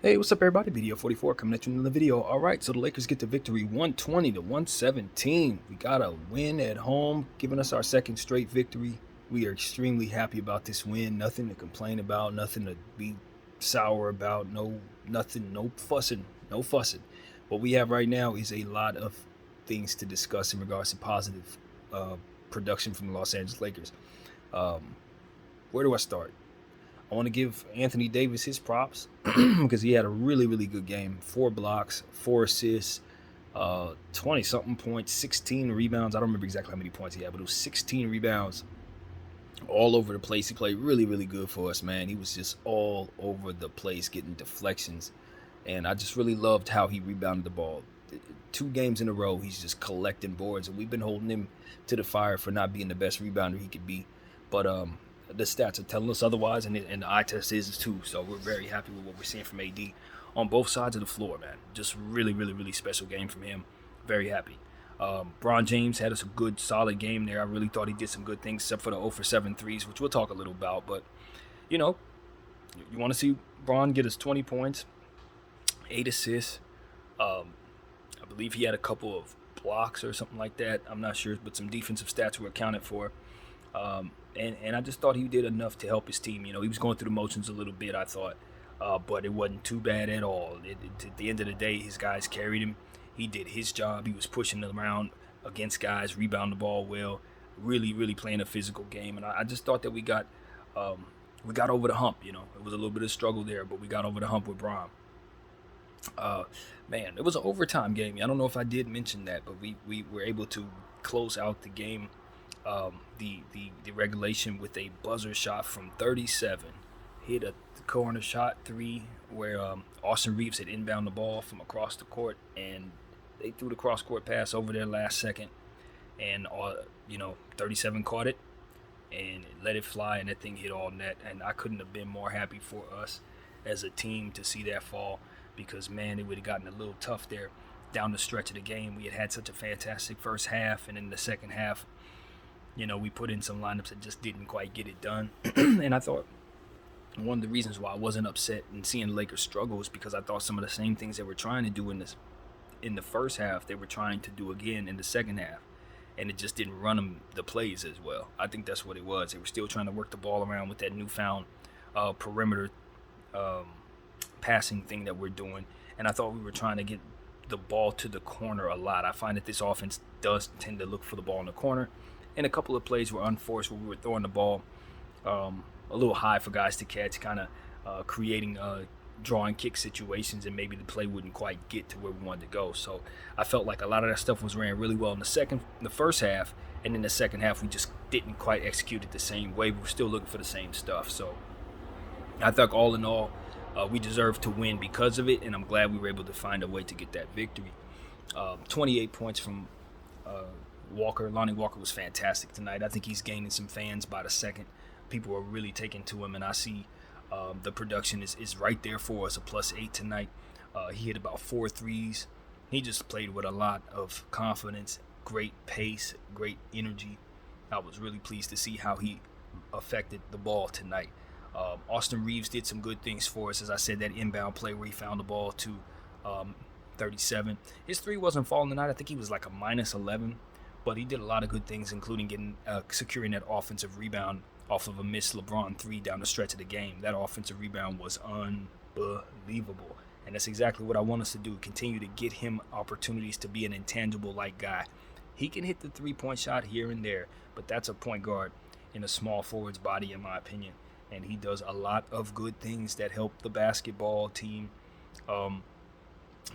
Hey, what's up, everybody? Video 44 coming at you in the video. All right, so the Lakers get the victory 120 to 117. We got a win at home, giving us our second straight victory. We are extremely happy about this win. Nothing to complain about, nothing to be sour about, nothing, no fussing, no fussing. What we have right now is a lot of things to discuss in regards to positive uh, production from the Los Angeles Lakers. Um, where do I start? I want to give Anthony Davis his props because he had a really, really good game. 4 blocks, 4 assists, 20 something points, 16 rebounds. I don't remember exactly how many points he had, but it was 16 rebounds all over the place. He played really, really good for us, man. He was just all over the place getting deflections. And I just really loved how he rebounded the ball. 2 games in a row, he's just collecting boards. And we've been holding him to the fire for not being the best rebounder he could be. But the stats are telling us otherwise, and the eye test is too. So we're very happy with what we're seeing from AD on both sides of the floor, man. Just really, really, really special game from him. Very happy. Bron James had us a good, solid game there. I really thought he did some good things, except for the 0 for 7 threes, which we'll talk a little about. But, you know, you want to see Bron get us 20 points, 8 assists. I believe he had a couple of blocks or something like that. I'm not sure, but some defensive stats were accounted for. And I just thought he did enough to help his team. You know, he was going through the motions a little bit, I thought, but it wasn't too bad at all. At the end of the day, his guys carried him. He did his job. He was pushing them around against guys, rebound the ball well, really, really playing a physical game. And I just thought that we got over the hump. You know, it was a little bit of struggle there, but we got over the hump with Bron. Man, it was an overtime game. I don't know if I did mention that, but we were able to close out the game, the regulation with a buzzer shot from 37. Hit a corner shot 3 where Austin Reeves had inbound the ball from across the court, and they threw the cross court pass over there last second, and 37 caught it and let it fly, and that thing hit all net. And I couldn't have been more happy for us as a team to see that fall, because man, it would have gotten a little tough there down the stretch of the game. We had such a fantastic first half, and in the second half, you know, we put in some lineups that just didn't quite get it done. And I thought one of the reasons why I wasn't upset and seeing the Lakers struggle was because I thought some of the same things they were trying to do in the first half, they were trying to do again in the second half, and it just didn't run them the plays as well. I think that's what it was. They were still trying to work the ball around with that newfound perimeter passing thing that we're doing, and I thought we were trying to get the ball to the corner a lot. I find that this offense does tend to look for the ball in the corner, and a couple of plays were unforced where we were throwing the ball a little high for guys to catch, kind of creating drawing kick situations, and maybe the play wouldn't quite get to where we wanted to go. So I felt like a lot of that stuff was ran really well in the first half, and in the second half we just didn't quite execute it the same way. We were still looking for the same stuff. So I think all in all, we deserved to win because of it, and I'm glad we were able to find a way to get that victory. 28 points from Walker. Lonnie Walker was fantastic tonight. I think he's gaining some fans by the second. People are really taking to him, and I see the production is right there for us, a +8 tonight. He hit about 4 threes. He just played with a lot of confidence, great pace, great energy. I was really pleased to see how he affected the ball tonight. Austin Reeves did some good things for us. As I said, that inbound play where he found the ball to 37. His 3 wasn't falling tonight. I think he was like a -11. But he did a lot of good things, including securing that offensive rebound off of a missed LeBron 3 down the stretch of the game. That offensive rebound was unbelievable. And that's exactly what I want us to do, continue to get him opportunities to be an intangible-like guy. He can hit the 3-point shot here and there, but that's a point guard in a small forward's body, in my opinion. And he does a lot of good things that help the basketball team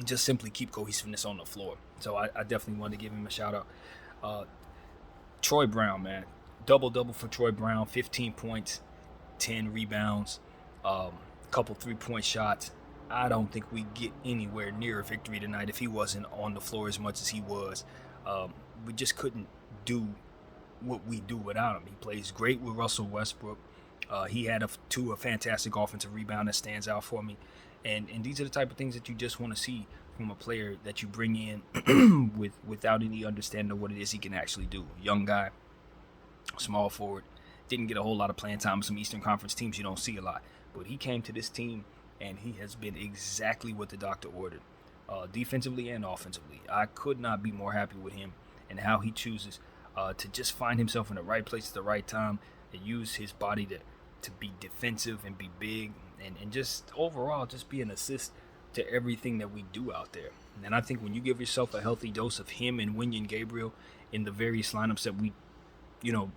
just simply keep cohesiveness on the floor. So I definitely wanted to give him a shout-out. Troy Brown, man, double for Troy Brown, 15 points, 10 rebounds, couple 3-point shots. I don't think we get anywhere near a victory tonight if he wasn't on the floor as much as he was. We just couldn't do what we do without him. He plays great with Russell Westbrook. He had a fantastic offensive rebound that stands out for me. And these are the type of things that you just want to see from a player that you bring in without any understanding of what it is he can actually do. Young guy, small forward, didn't get a whole lot of playing time with some Eastern Conference teams you don't see a lot. But he came to this team and he has been exactly what the doctor ordered, defensively and offensively. I could not be more happy with him and how he chooses to just find himself in the right place at the right time and use his body to be defensive and be big and just overall just be an assist to everything that we do out there. And I think when you give yourself a healthy dose of him and Wenyen Gabriel in the various lineups that we,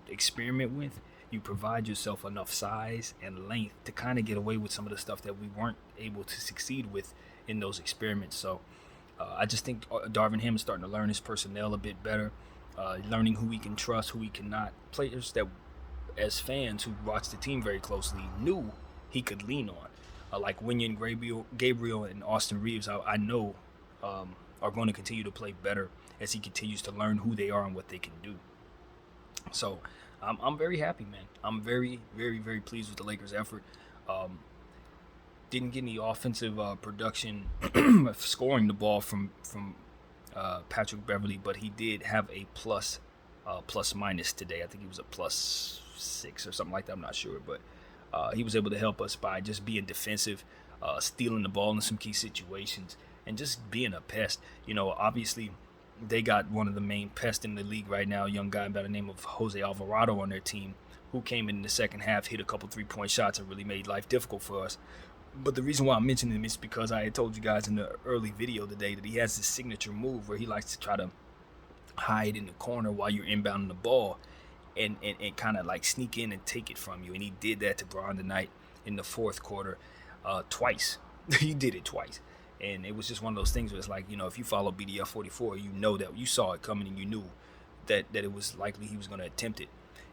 experiment with, you provide yourself enough size and length to kind of get away with some of the stuff that we weren't able to succeed with in those experiments. So I just think Darvin Ham is starting to learn his personnel a bit better, learning who he can trust, who he cannot. Players that, as fans who watch the team very closely, knew he could lean on, like Wenyen Gabriel and Austin Reeves, I know are going to continue to play better as he continues to learn who they are and what they can do. So I'm very happy, man. I'm very, very, very pleased with the Lakers' effort. Didn't get any offensive production scoring the ball from Patrick Beverley, but he did have a plus minus today. I think he was a +6 or something like that. I'm not sure, but he was able to help us by just being defensive, stealing the ball in some key situations, and just being a pest. Obviously, they got one of the main pests in the league right now, a young guy by the name of Jose Alvarado on their team, who came in the second half, hit a couple 3-point shots, and really made life difficult for us. But the reason why I'm mentioning him is because I had told you guys in the early video today that he has this signature move where he likes to try to hide in the corner while you're inbounding the ball and kind of like sneak in and take it from you. And he did that to Bron tonight in the fourth quarter twice. He did it twice. And it was just one of those things where it's like, if you follow BDF 44, that you saw it coming and you knew that it was likely he was going to attempt it.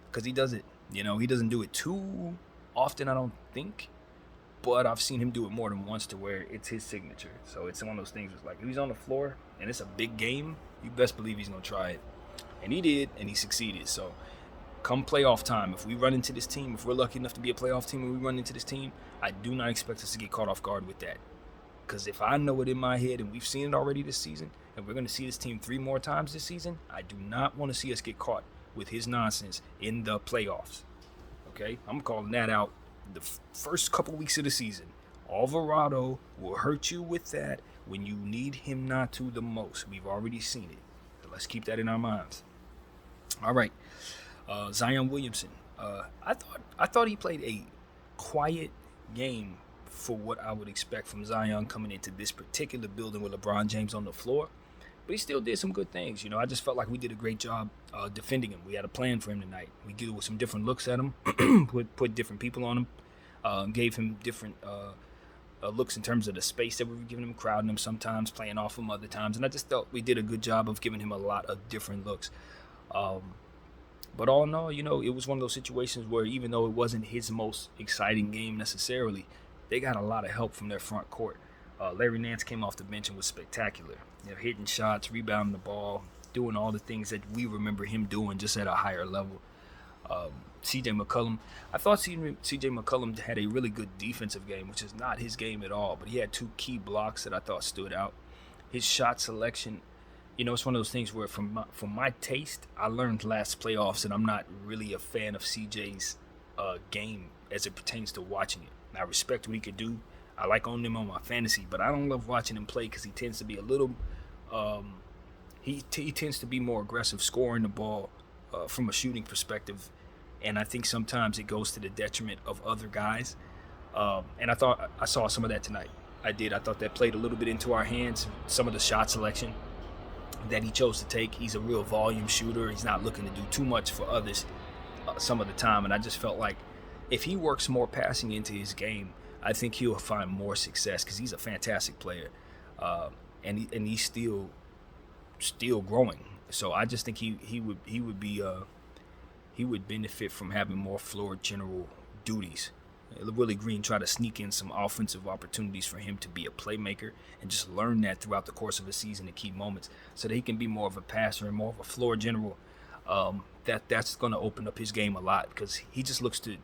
Because he does it. He doesn't do it too often, I don't think. But I've seen him do it more than once to where it's his signature. So it's one of those things where it's like, if he's on the floor and it's a big game, you best believe he's going to try it. And he did, and he succeeded. So come playoff time, if we run into this team, if we're lucky enough to be a playoff team and we run into this team, I do not expect us to get caught off guard with that. Because if I know it in my head, and we've seen it already this season, and we're going to see this team 3 more times this season, I do not want to see us get caught with his nonsense in the playoffs. Okay? I'm calling that out the first couple weeks of the season. Alvarado will hurt you with that when you need him not to the most. We've already seen it. So let's keep that in our minds. All right. Zion Williamson. I thought he played a quiet game for what I would expect from Zion coming into this particular building with LeBron James on the floor. But he still did some good things. I just felt like we did a great job defending him. We had a plan for him tonight. We did with some different looks at him, put different people on him, gave him different looks in terms of the space that we were giving him, crowding him sometimes, playing off him other times. And I just thought we did a good job of giving him a lot of different looks. But all in all, it was one of those situations where even though it wasn't his most exciting game necessarily, they got a lot of help from their front court. Larry Nance came off the bench and was spectacular. Hitting shots, rebounding the ball, doing all the things that we remember him doing just at a higher level. C.J. McCollum, I thought C.J. McCollum had a really good defensive game, which is not his game at all, but he had 2 key blocks that I thought stood out. His shot selection, it's one of those things where from my taste, I learned last playoffs that I'm not really a fan of C.J.'s game as it pertains to watching it. I respect what he could do. I like owning him on my fantasy, but I don't love watching him play because he tends to be a little he tends to be more aggressive scoring the ball from a shooting perspective, and I think sometimes it goes to the detriment of other guys. And I thought I saw some of that tonight. I thought that played a little bit into our hands, some of the shot selection that he chose to take. He's a real volume shooter. He's not looking to do too much for others some of the time, and I just felt like if he works more passing into his game, I think he'll find more success because he's a fantastic player, and he's still growing. So I just think he would benefit from having more floor general duties. Willie Green tried to sneak in some offensive opportunities for him to be a playmaker and just learn that throughout the course of the season in key moments so that he can be more of a passer and more of a floor general. That's going to open up his game a lot because he just looks to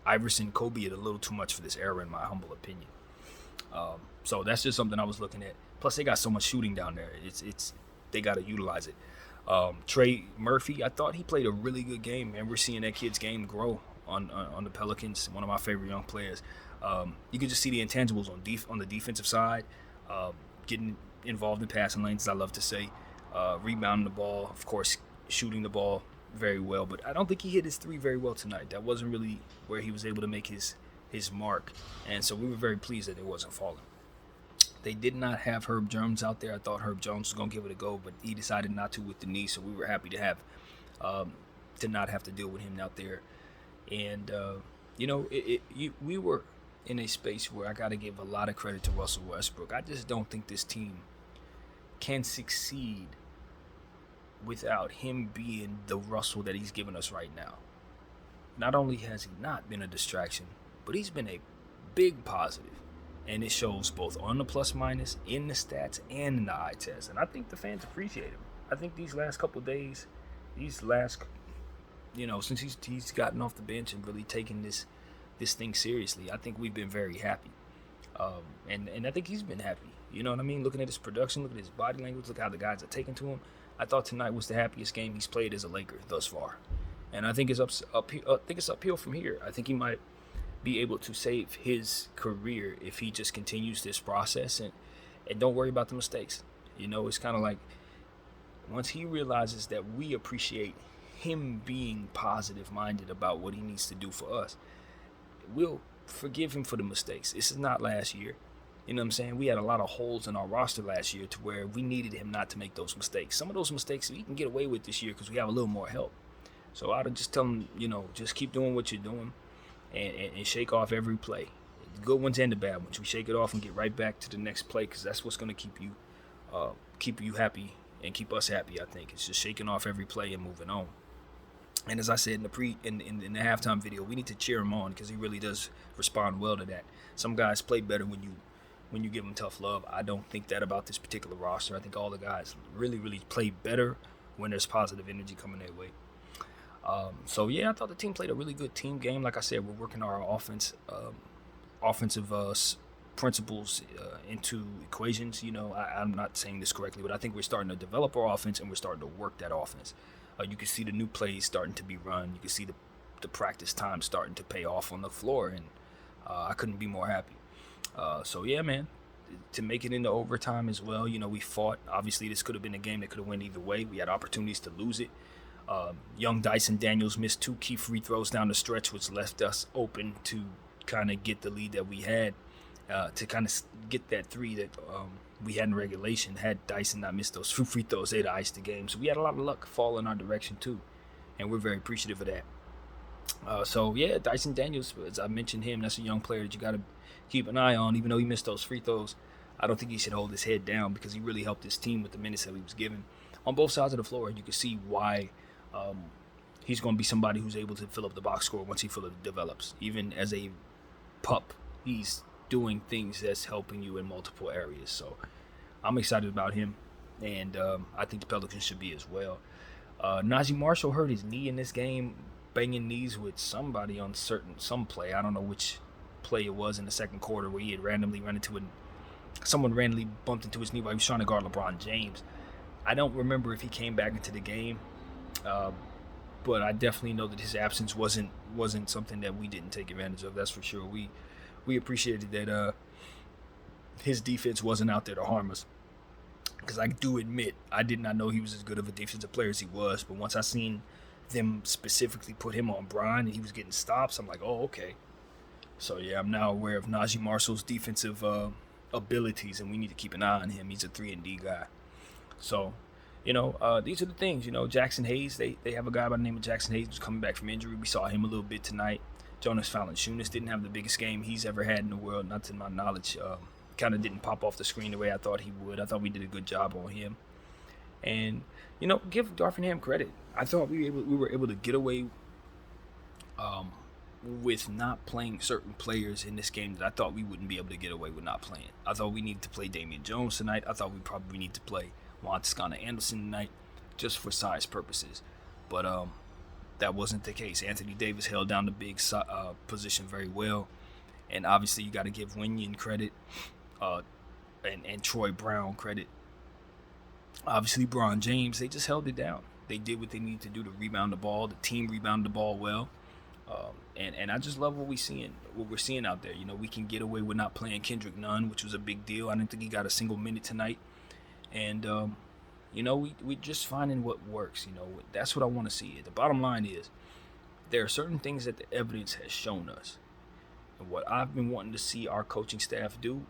Iverson, Kobe it a little too much for this era, in my humble opinion. So that's just something I was looking at. Plus, they got so much shooting down there. It's they got to utilize it. Trey Murphy, I thought he played a really good game, and we're seeing that kid's game grow on the Pelicans. One of my favorite young players. You can just see the intangibles on the defensive side, getting involved in passing lanes, as I love to say, rebounding the ball, of course, shooting the ball very well. But I don't think he hit his three very well tonight. That wasn't really where he was able to make his mark, and so we were very pleased that it wasn't falling. They did not have Herb Jones out there. I thought Herb Jones was going to give it a go, but he decided not to with the knee, so we were happy to have to not have to deal with him out there. And we were in a space where I got to give a lot of credit to Russell Westbrook. I just don't think this team can succeed without him being the Russell that he's given us right now. Not only has he not been a distraction, but he's been a big positive. And it shows both on the plus minus, in the stats, and in the eye test. And I think the fans appreciate him. I think these last couple of days, since he's gotten off the bench and really taken this thing seriously, I think we've been very happy. And I think he's been happy. You know what I mean? Looking at his production, looking at his body language, look how the guys are taking to him. I thought tonight was the happiest game he's played as a Laker thus far. And I think it's uphill from here. I think he might be able to save his career if he just continues this process and don't worry about the mistakes. It's kind of like once he realizes that we appreciate him being positive minded about what he needs to do for us, we'll forgive him for the mistakes. This is not last year. You know what I'm saying? We had a lot of holes in our roster last year to where we needed him not to make those mistakes. Some of those mistakes he can get away with this year because we have a little more help. So I'd just tell him, just keep doing what you're doing. And shake off every play, the good ones and the bad ones. We shake it off and get right back to the next play because that's what's going to keep you happy and keep us happy. I think it's just shaking off every play and moving on. And as I said in the halftime video, we need to cheer him on because he really does respond well to that. Some guys play better when you give them tough love. I don't think that about this particular roster. I think all the guys really, really play better when there's positive energy coming their way. I thought the team played a really good team game. Like I said, we're working our offensive principles into equations. I'm not saying this correctly, but I think we're starting to develop our offense and we're starting to work that offense. You can see the new plays starting to be run. You can see the practice time starting to pay off on the floor, and I couldn't be more happy. Man, to make it into overtime as well, we fought. Obviously, this could have been a game that could have went either way. We had opportunities to lose it. Young Dyson Daniels missed 2 key free throws down the stretch, which left us open to kind of get the lead that we had, to kind of get that 3 that we had in regulation. Had Dyson not missed those 2 free throws, they'd iced the game. So we had a lot of luck fall in our direction too, and we're very appreciative of that. Dyson Daniels, as I mentioned him, that's a young player that you got to keep an eye on. Even though he missed those free throws, I don't think he should hold his head down because he really helped his team with the minutes that he was given on both sides of the floor. You can see why he's going to be somebody who's able to fill up the box score once he fully develops. Even as a pup, he's doing things that's helping you in multiple areas. So I'm excited about him, and I think the Pelicans should be as well. Najee Marshall hurt his knee in this game, banging knees with somebody on some play. I don't know which play it was in the second quarter where he had randomly run into someone randomly bumped into his knee while he was trying to guard LeBron James. I don't remember if he came back into the game. But I definitely know that his absence wasn't something that we didn't take advantage of. That's for sure. We appreciated that his defense wasn't out there to harm us. Because I do admit, I did not know he was as good of a defensive player as he was. But once I seen them specifically put him on Brian and he was getting stops, I'm like, oh, okay. So, yeah, I'm now aware of Najee Marshall's defensive abilities, and we need to keep an eye on him. He's a 3-and-D guy. So, these are the things. Jackson Hayes, they have a guy by the name of Jackson Hayes who's coming back from injury. We saw him a little bit tonight. Jonas Valanciunas didn't have the biggest game he's ever had in the world, not to my knowledge. Kind of didn't pop off the screen the way I thought he would. I thought we did a good job on him. And, give Darvingham credit. I thought we were able to get away with not playing certain players in this game that I thought we wouldn't be able to get away with not playing. I thought we needed to play Damian Jones tonight. I thought we probably need to play Juan Toscano-Anderson tonight just for size purposes. But that wasn't the case. Anthony Davis held down the big position very well. And obviously you got to give Wenyen credit and Troy Brown credit. Obviously LeBron James, they just held it down. They did what they needed to do to rebound the ball. The team rebounded the ball well. And I just love what we're seeing out there. We can get away with not playing Kendrick Nunn, which was a big deal. I didn't think he got a single minute tonight. And we just finding what works. That's what I want to see. The bottom line is there are certain things that the evidence has shown us. And what I've been wanting to see our coaching staff do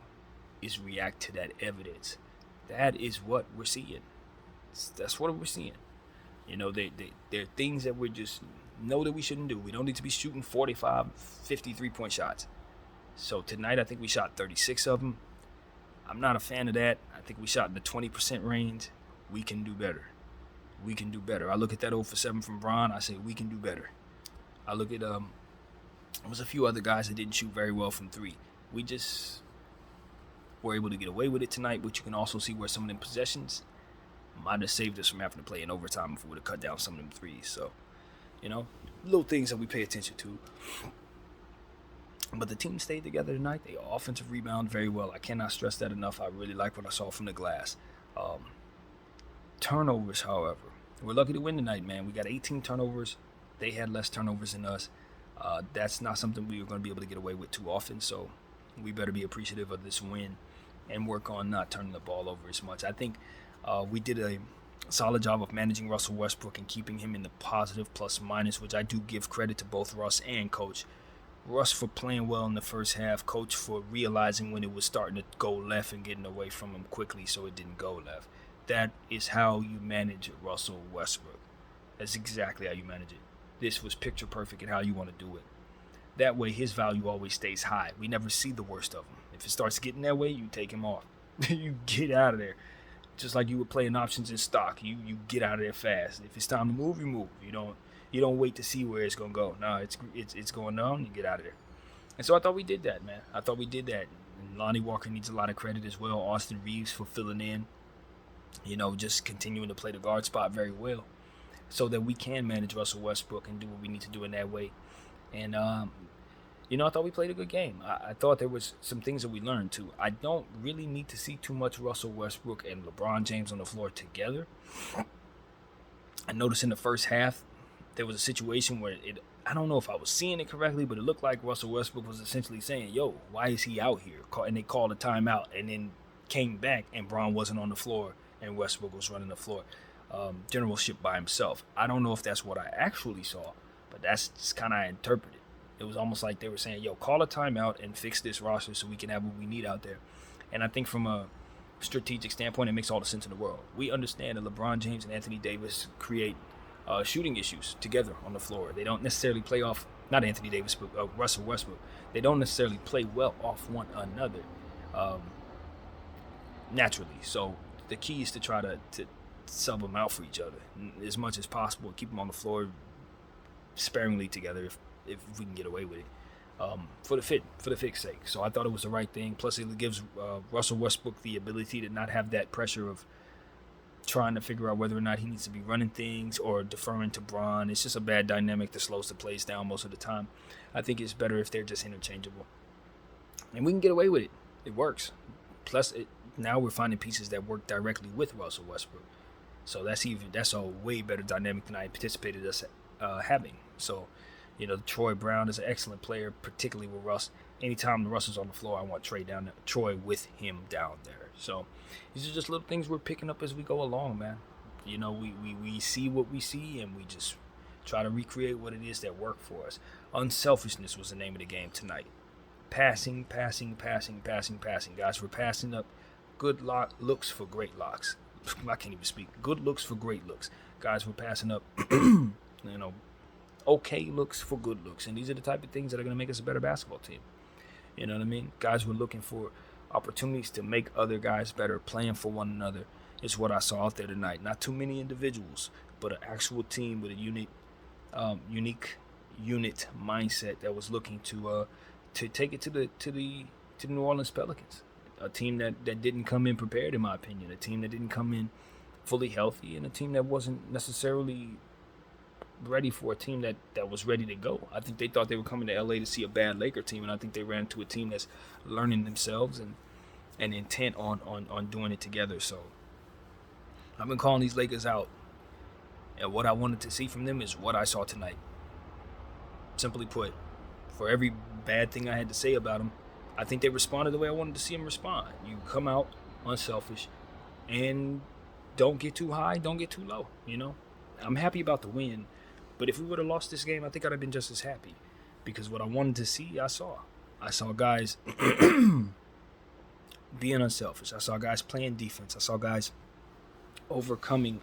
is react to that evidence. That is what we're seeing. That's what we're seeing. There are things that we just know that we shouldn't do. We don't need to be shooting 45, 50 3-point shots. So tonight I think we shot 36 of them. I'm not a fan of that. I think we shot in the 20% range. We can do better. We can do better. I look at that 0 for 7 from Bron. I say we can do better. I look at there was a few other guys that didn't shoot very well from 3. We just were able to get away with it tonight, but you can also see where some of them possessions might have saved us from having to play in overtime if we would have cut down some of them threes. So, little things that we pay attention to. But the team stayed together tonight. They offensive rebound very well. I cannot stress that enough. I really like what I saw from the glass. Turnovers, however. We're lucky to win tonight, man. We got 18 turnovers. They had less turnovers than us. That's not something we are going to be able to get away with too often. So we better be appreciative of this win and work on not turning the ball over as much. I think we did a solid job of managing Russell Westbrook and keeping him in the positive plus minus, which I do give credit to both Russ and Coach. Russ for playing well in the first half, Coach for realizing when it was starting to go left and getting away from him quickly so it didn't go left. That is how you manage Russell Westbrook. That's exactly how you manage it. This was picture perfect in how you want to do it. That way his value always stays high. We never see the worst of him. If it starts getting that way, you take him off. You get out of there. Just like you would play in options in stock. You get out of there fast. If it's time to move, you move. You don't wait to see where it's gonna go. No, it's going down. You get out of there. And so I thought we did that, man. I thought we did that. And Lonnie Walker needs a lot of credit as well. Austin Reeves for filling in. Just continuing to play the guard spot very well, so that we can manage Russell Westbrook and do what we need to do in that way. And I thought we played a good game. I thought there was some things that we learned too. I don't really need to see too much Russell Westbrook and LeBron James on the floor together. I noticed in the first half there was a situation where I don't know if I was seeing it correctly, but it looked like Russell Westbrook was essentially saying, yo, why is he out here? And they called a timeout and then came back and Bron wasn't on the floor and Westbrook was running the floor. Generalship by himself. I don't know if that's what I actually saw, but that's just kind of how I interpreted. It was almost like they were saying, yo, call a timeout and fix this roster so we can have what we need out there. And I think from a strategic standpoint, it makes all the sense in the world. We understand that LeBron James and Anthony Davis create shooting issues together on the floor. They don't necessarily play off, not Anthony Davis, but Russell Westbrook. They don't necessarily play well off one another naturally. So the key is to try to sub them out for each other as much as possible. Keep them on the floor sparingly together if we can get away with it, for the fit's sake. So I thought it was the right thing. Plus, it gives Russell Westbrook the ability to not have that pressure of trying to figure out whether or not he needs to be running things or deferring to Bron. It's just a bad dynamic that slows the plays down most of the time. I think it's better if they're just interchangeable, and we can get away with it. It works. Plus, now we're finding pieces that work directly with Russell Westbrook. So that's a way better dynamic than I anticipated us having. So, Troy Brown is an excellent player, particularly with Russ. Anytime Russ is on the floor, I want Troy with him down there. So these are just little things we're picking up as we go along, man. We see what we see, and we just try to recreate what it is that worked for us. Unselfishness was the name of the game tonight. Passing. Guys, we're passing up good looks for great locks. I can't even speak. Good looks for great looks. Guys, we're passing up, okay looks for good looks. And these are the type of things that are going to make us a better basketball team. You know what I mean? Guys, we're looking for opportunities to make other guys better, playing for one another is what I saw out there tonight. Not too many individuals, but an actual team with a unique unit mindset that was looking to take it to the New Orleans Pelicans. A team that didn't come in prepared, in my opinion. A team that didn't come in fully healthy, and a team that wasn't necessarily ready for a team that was ready to go. I think they thought they were coming to LA to see a bad Laker team, and I think they ran into a team that's learning themselves and intent on doing it together. So I've been calling these Lakers out, and what I wanted to see from them is what I saw tonight. Simply put, for every bad thing I had to say about them, I think they responded the way I wanted to see them respond. You come out unselfish and don't get too high, don't get too low. I'm happy about the win, but if we would have lost this game, I think I'd have been just as happy, because what I wanted to see, I saw. I saw guys being unselfish. I saw guys playing defense. I saw guys overcoming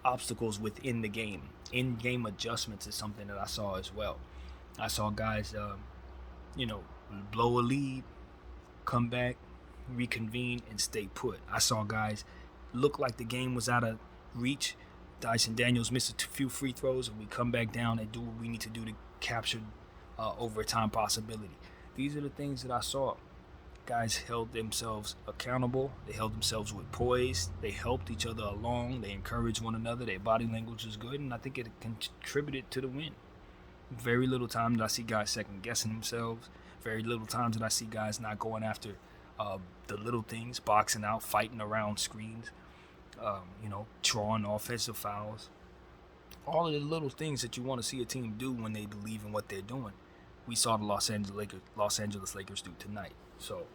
obstacles within the game. In-game adjustments is something that I saw as well. I saw guys, blow a lead, come back, reconvene, and stay put. I saw guys look like the game was out of reach. Dyson Daniels missed a few free throws, and we come back down and do what we need to do to capture overtime possibility. These are the things that I saw. Guys held themselves accountable. They held themselves with poise. They helped each other along. They encouraged one another. Their body language was good, and I think it contributed to the win. Very little time did I see guys second-guessing themselves. Very little time did I see guys not going after the little things, boxing out, fighting around screens, drawing offensive fouls. All of the little things that you want to see a team do when they believe in what they're doing, we saw the Los Angeles Lakers do tonight. So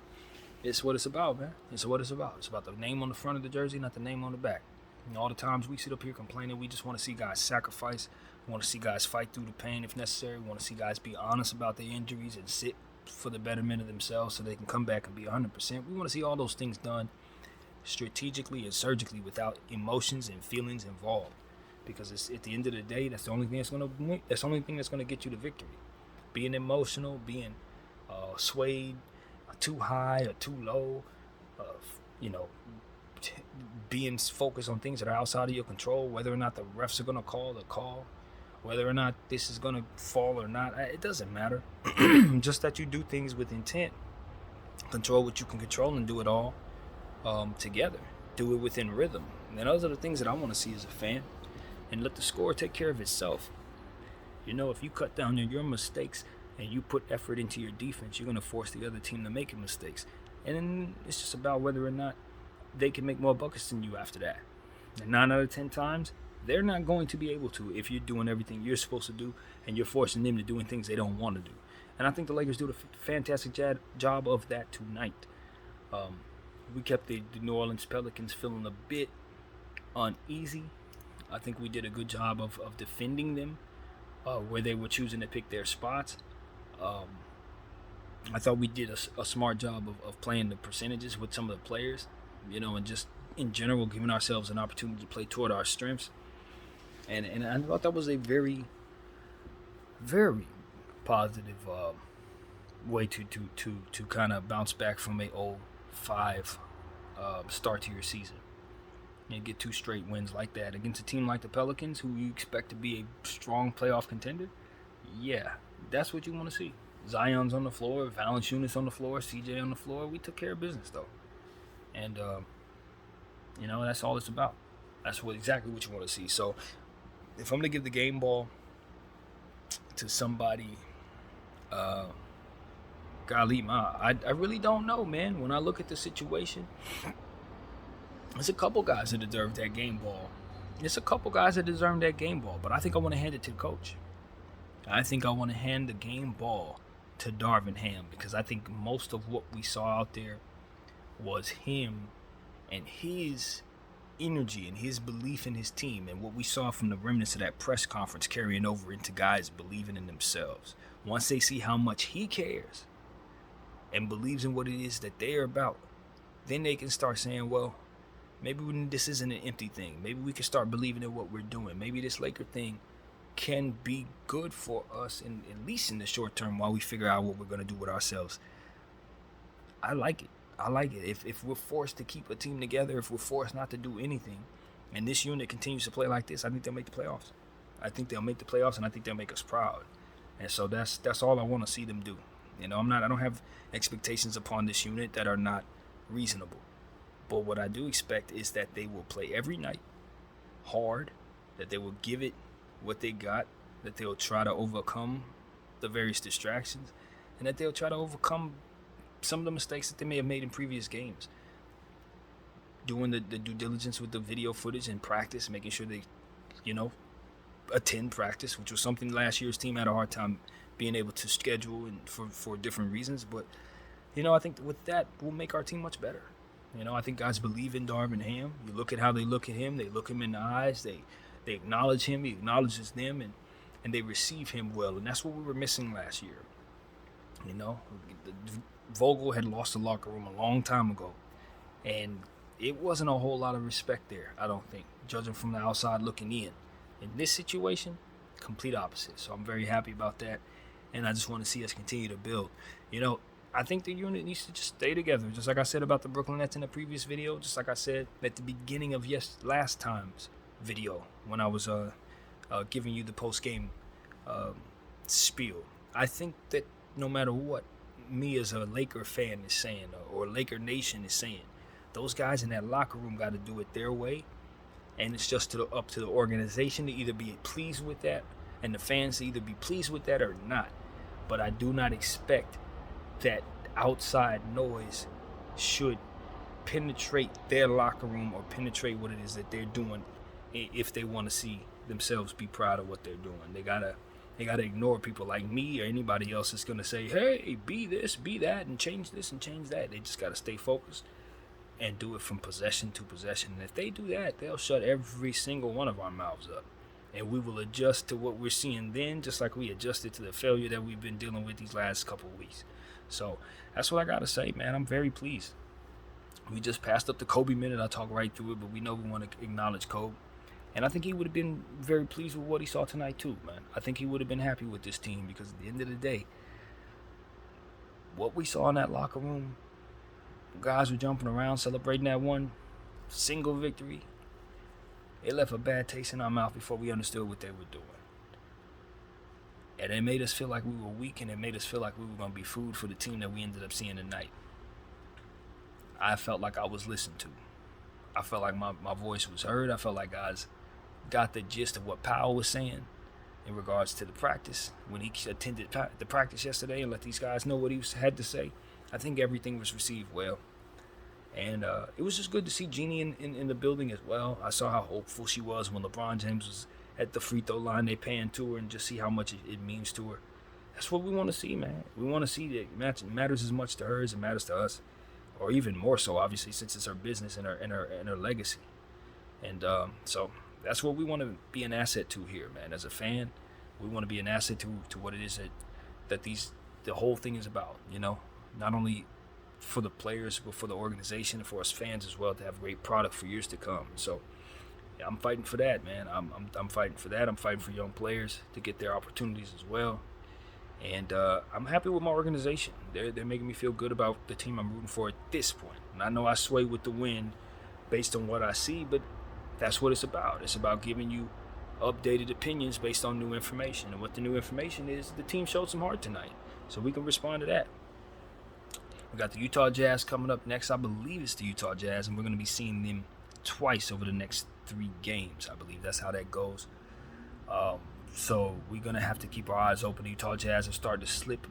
it's what it's about, man. It's what it's about. It's about the name on the front of the jersey, not the name on the back. All the times we sit up here complaining, we just want to see guys sacrifice. We want to see guys fight through the pain if necessary. We want to see guys be honest about their injuries and sit for the betterment of themselves so they can come back and be 100%. We want to see all those things done strategically and surgically without emotions and feelings involved, because it's, at the end of the day, that's the only thing that's going to get you the victory. Being emotional, being swayed too high or too low, being focused on things that are outside of your control, whether or not the refs are going to call the call, whether or not this is going to fall or not, it doesn't matter. Just that you do things with intent, control what you can control, and do it all together. Do it within rhythm. And those are the things that I want to see as a fan, and let the score take care of itself. If you cut down on your mistakes and you put effort into your defense, you're going to force the other team to make mistakes. And then it's just about whether or not they can make more buckets than you after that. And 9 out of 10 times, they're not going to be able to if you're doing everything you're supposed to do and you're forcing them to doing things they don't want to do. And I think the Lakers do a fantastic job of that tonight. We kept the New Orleans Pelicans feeling a bit uneasy. I think we did a good job of defending them where they were choosing to pick their spots. I thought we did a smart job of playing the percentages with some of the players, and just in general giving ourselves an opportunity to play toward our strengths. And I thought that was a very, very positive way to kind of bounce back from a 0-5 start to your season. And get 2 straight wins like that against a team like the Pelicans, who you expect to be a strong playoff contender. Yeah, that's what you want to see. Zion's on the floor, Valanciunas on the floor, CJ on the floor. We took care of business, though. And, that's all it's about. That's exactly what you want to see. So, if I'm going to give the game ball to somebody, golly, I really don't know, man. When I look at the situation, there's a couple guys that deserve that game ball. But I think I want to hand it to the coach. I think I want to hand the game ball to Darvin Ham, because I think most of what we saw out there was him and his energy and his belief in his team, and what we saw from the remnants of that press conference carrying over into guys believing in themselves. Once they see how much he cares and believes in what it is that they're about, then they can start saying, well, maybe this isn't an empty thing. Maybe we can start believing in what we're doing. Maybe this Laker thing can be good for us, at least in the short term, while we figure out what we're going to do with ourselves. I like it. If we're forced to keep a team together, if we're forced not to do anything, and this unit continues to play like this, I think they'll make the playoffs. And I think they'll make us proud. And so that's all I want to see them do. I don't have expectations upon this unit that are not reasonable. But what I do expect is that they will play every night hard, that they will give it what they got, that they'll try to overcome the various distractions, and that they'll try to overcome some of the mistakes that they may have made in previous games. Doing the due diligence with the video footage and practice, making sure they, attend practice, which was something last year's team had a hard time being able to schedule and for different reasons. But I think with that will make our team much better. I think guys believe in Darvin Ham. You look at how they look at him. They look him in the eyes. They acknowledge him. He acknowledges them, and they receive him well. And that's what we were missing last year. Vogel had lost the locker room a long time ago, and it wasn't a whole lot of respect there, I don't think, judging from the outside looking in. In this situation, complete opposite. So I'm very happy about that, and I just want to see us continue to build. I think the unit needs to just stay together, just like I said about the Brooklyn Nets in the previous video, just like I said at the beginning of last time's video when I was giving you the post-game spiel. I think that no matter what me as a Laker fan is saying, or Laker Nation is saying, those guys in that locker room got to do it their way, and it's just up to the organization to either be pleased with that and the fans to either be pleased with that or not. But I do not expect that outside noise should penetrate their locker room or penetrate what it is that they're doing if they want to see themselves be proud of what they're doing. They gotta ignore people like me or anybody else that's gonna say, hey, be this, be that, and change this and change that. They just gotta stay focused and do it from possession to possession. And if they do that, they'll shut every single one of our mouths up. And we will adjust to what we're seeing then, just like we adjusted to the failure that we've been dealing with these last couple of weeks. So that's what I got to say, man. I'm very pleased. We just passed up the Kobe minute. I talked right through it, but we know we want to acknowledge Kobe. And I think he would have been very pleased with what he saw tonight too, man. I think he would have been happy with this team because at the end of the day, what we saw in that locker room, guys were jumping around celebrating that one single victory. It left a bad taste in our mouth before we understood what they were doing. And it made us feel like we were weak, and it made us feel like we were going to be food for the team that we ended up seeing tonight. I felt like I was listened to. I felt like my voice was heard. I felt like guys got the gist of what Powell was saying in regards to the practice. When he attended the practice yesterday and let these guys know what he had to say, I think everything was received well. And it was just good to see Jeannie in the building as well. I saw how hopeful she was when LeBron James was at the free throw line. They panned to her and just see how much it means to her. That's what we want to see, man. We want to see that it matters as much to her as it matters to us, or even more so, obviously, since it's her business and her legacy. And so that's what we want to be an asset to here, man. As a fan, we want to be an asset to what it is that the whole thing is about. Not only for the players, but for the organization and for us fans as well, to have a great product for years to come. So yeah, I'm fighting for that, man. I'm fighting for that. I'm fighting for young players to get their opportunities as well. And I'm happy with my organization. They're making me feel good about the team I'm rooting for at this point. And I know I sway with the wind based on what I see, but that's what it's about. It's about giving you updated opinions based on new information. And what the new information is, the team showed some heart tonight. So we can respond to that. We got the Utah Jazz coming up next. I believe it's the Utah Jazz, and we're going to be seeing them twice over the next 3 games. I believe that's how that goes. So we're going to have to keep our eyes open. The Utah Jazz have started to slip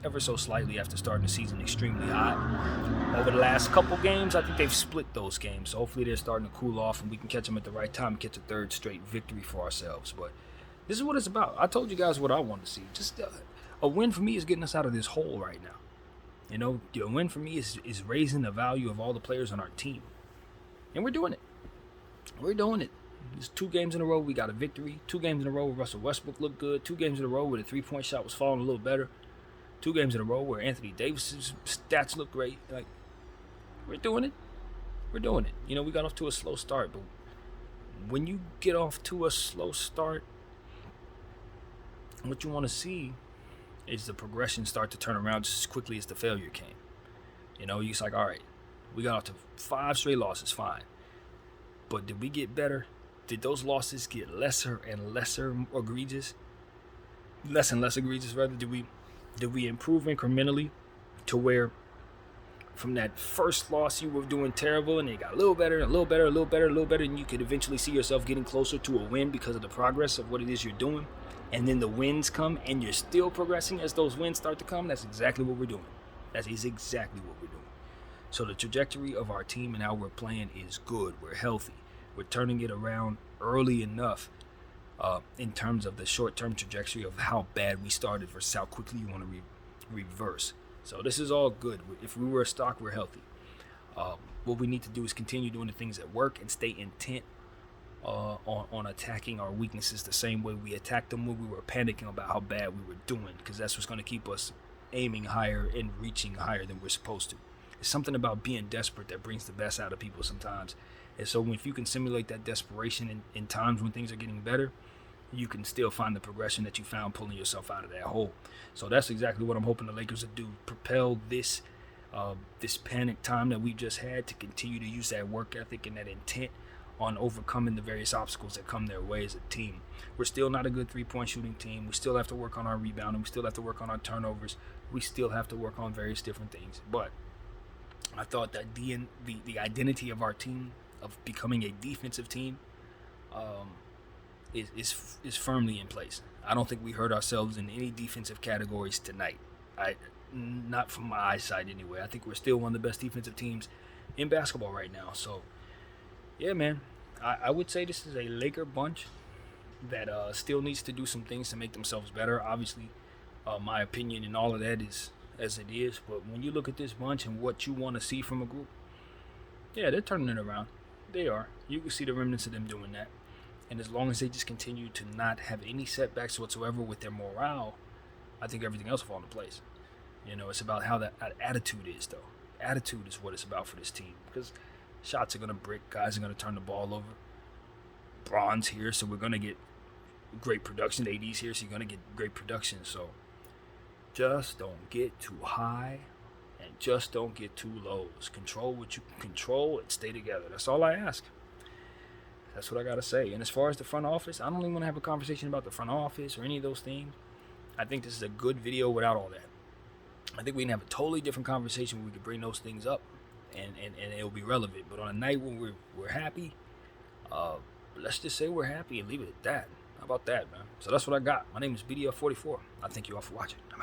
ever so slightly after starting the season extremely hot. Over the last couple games, I think they've split those games. So hopefully they're starting to cool off and we can catch them at the right time and catch a 3rd straight victory for ourselves. But this is what it's about. I told you guys what I want to see. Just a win for me is getting us out of this hole right now. A win for me is raising the value of all the players on our team. And we're doing it. We're doing it. There's 2 games in a row we got a victory. 2 games in a row where Russell Westbrook looked good. 2 games in a row where the 3-point shot was falling a little better. 2 games in a row where Anthony Davis's stats look great. Like, we're doing it. We're doing it. We got off to a slow start, but when you get off to a slow start, what you want to see is the progression start to turn around just as quickly as the failure came. You're just like, all right, we got off to 5 straight losses, fine. But did we get better? Did those losses get lesser and lesser egregious? Less and less egregious, rather. Did we improve incrementally to where from that first loss you were doing terrible and it got a little better, a little better, a little better, a little better, and you could eventually see yourself getting closer to a win because of the progress of what it is you're doing? And then the wins come and you're still progressing as those wins start to come? That's exactly what we're doing. That is exactly what we're doing. So the trajectory of our team and how we're playing is good. We're healthy. We're turning it around early enough in terms of the short-term trajectory of how bad we started versus how quickly you want to reverse. So this is all good. If we were a stock, we're healthy. What we need to do is continue doing the things that work and stay intent on attacking our weaknesses the same way we attacked them when we were panicking about how bad we were doing, because that's what's going to keep us aiming higher and reaching higher than we're supposed to. It's something about being desperate that brings the best out of people sometimes. And so if you can simulate that desperation in times when things are getting better, you can still find the progression that you found pulling yourself out of that hole. So that's exactly what I'm hoping the Lakers will do. Propel this panic time that we just had to continue to use that work ethic and that intent on overcoming the various obstacles that come their way as a team. We're still not a good three-point shooting team. We still have to work on our rebounding. We still have to work on our turnovers. We still have to work on various different things. But I thought that the identity of our team, of becoming a defensive team, is firmly in place. I don't think we hurt ourselves in any defensive categories tonight. Not from my eyesight anyway. I think we're still one of the best defensive teams in basketball right now. So, yeah, man, I would say this is a Laker bunch that still needs to do some things to make themselves better. Obviously, my opinion and all of that is as it is. But when you look at this bunch and what you want to see from a group, yeah, they're turning it around. They are. You can see the remnants of them doing that. And as long as they just continue to not have any setbacks whatsoever with their morale, I think everything else will fall into place. You know, it's about how that attitude is, though. Attitude is what it's about for this team. Because shots are going to break. Guys are going to turn the ball over. Bron's here, so we're going to get great production. AD's here, so you're going to get great production. So just don't get too high and just don't get too low. Just control what you can control and stay together. That's all I ask. That's what I got to say. And as far as the front office, I don't even want to have a conversation about the front office or any of those things. I think this is a good video without all that. I think we can have a totally different conversation where we can bring those things up and it'll be relevant. But on a night when we're happy, let's just say we're happy and leave it at that. How about that, man? So that's what I got. My name is BDF44. I thank you all for watching. I'm out.